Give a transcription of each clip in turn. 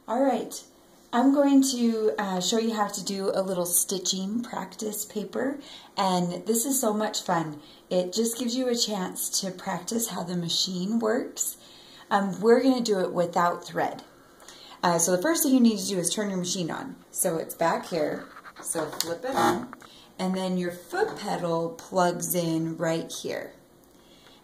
All right, I'm going to show you how to do a little stitching practice paper, and this is so much fun. It just gives you a chance to practice how the machine works. We're going to do it without thread. So the first thing you need to do is turn your machine on. So it's back here, so flip it on, and then your foot pedal plugs in right here.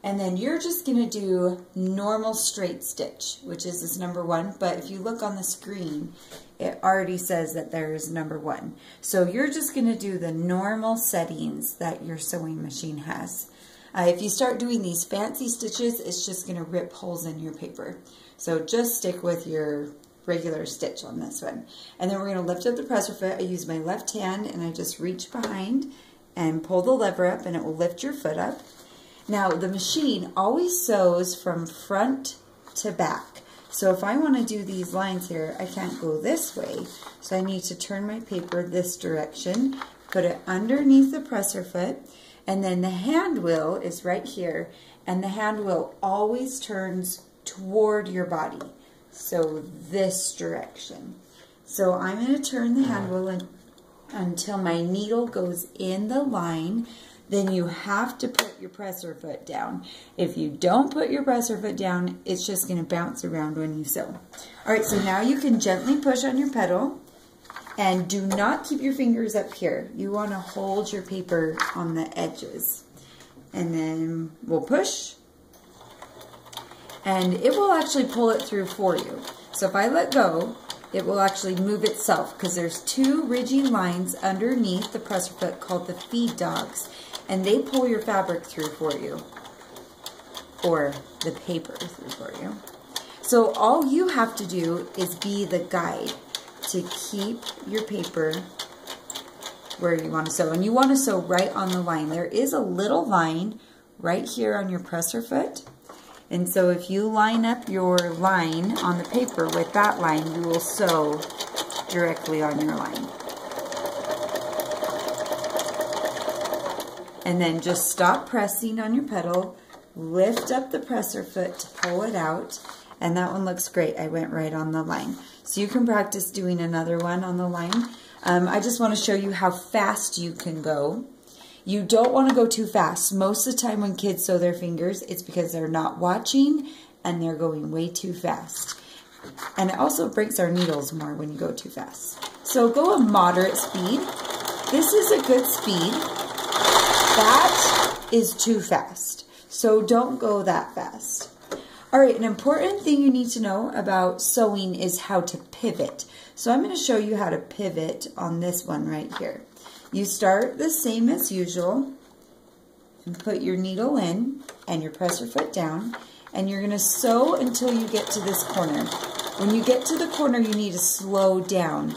And then you're just going to do normal straight stitch, which is this number 1. But if you look on the screen, it already says that there's number 1. So you're just going to do the normal settings that your sewing machine has. If you start doing these fancy stitches, it's just going to rip holes in your paper. So just stick with your regular stitch on this one. And then we're going to lift up the presser foot. I use my left hand and I just reach behind and pull the lever up and it will lift your foot up. Now, the machine always sews from front to back. So if I want to do these lines here, I can't go this way. So I need to turn my paper this direction, put it underneath the presser foot, and then the hand wheel is right here. And the hand wheel always turns toward your body. So this direction. So I'm going to turn the hand wheel until my needle goes in the line. Then you have to put your presser foot down. If you don't put your presser foot down, it's just going to bounce around when you sew. All right, so now you can gently push on your pedal, and do not keep your fingers up here. You want to hold your paper on the edges. And then we'll push, and it will actually pull it through for you. So if I let go, it will actually move itself because there's 2 ridgy lines underneath the presser foot called the feed dogs. And they pull your fabric through for you, or the paper through for you. So all you have to do is be the guide to keep your paper where you want to sew. And you want to sew right on the line. There is a little line right here on your presser foot. And so if you line up your line on the paper with that line, you will sew directly on your line. And then just stop pressing on your pedal, lift up the presser foot to pull it out, and that one looks great. I went right on the line. So you can practice doing another one on the line. I just want to show you how fast you can go. You don't want to go too fast. Most of the time when kids sew their fingers, it's because they're not watching and they're going way too fast. And it also breaks our needles more when you go too fast. So go a moderate speed. This is a good speed. That is too fast, so don't go that fast. All right, an important thing you need to know about sewing is how to pivot. So I'm going to show you how to pivot on this one right here. You start the same as usual and put your needle in and your presser foot down, and you're going to sew until you get to this corner. When you get to the corner, you need to slow down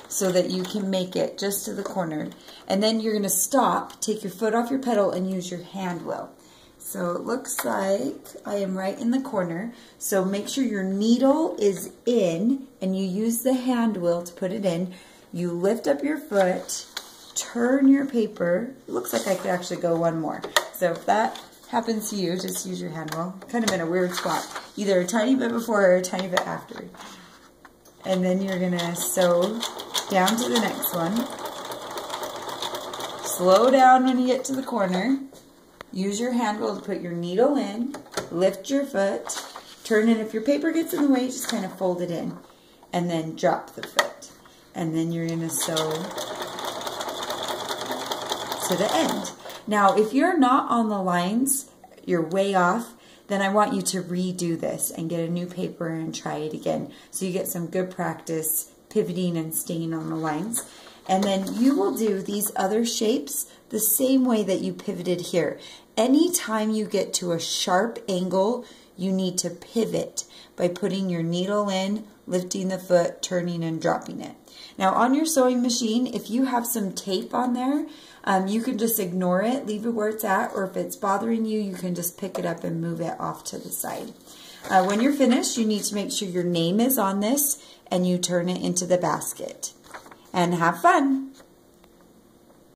so that you can make it just to the corner. And then you're going to stop, take your foot off your pedal, and use your hand wheel. So it looks like I am right in the corner. So make sure your needle is in, and you use the hand wheel to put it in. You lift up your foot, turn your paper. It looks like I could actually go one more. So if that happens to you, just use your hand wheel. Kind of in a weird spot. Either a tiny bit before or a tiny bit after. And then you're going to sew down to the next one. Slow down when you get to the corner. Use your hand wheel to put your needle in. Lift your foot. Turn it. If your paper gets in the way, just kind of fold it in. And then drop the foot. And then you're going to sew to the end. Now, if you're not on the lines, you're way off, then I want you to redo this and get a new paper and try it again. So you get some good practice pivoting and staying on the lines. And then you will do these other shapes the same way that you pivoted here. Anytime you get to a sharp angle, you need to pivot by putting your needle in, lifting the foot, turning and dropping it. Now on your sewing machine, if you have some tape on there, you can just ignore it, leave it where it's at, or if it's bothering you, you can just pick it up and move it off to the side. When you're finished, you need to make sure your name is on this and you turn it into the basket. And have fun!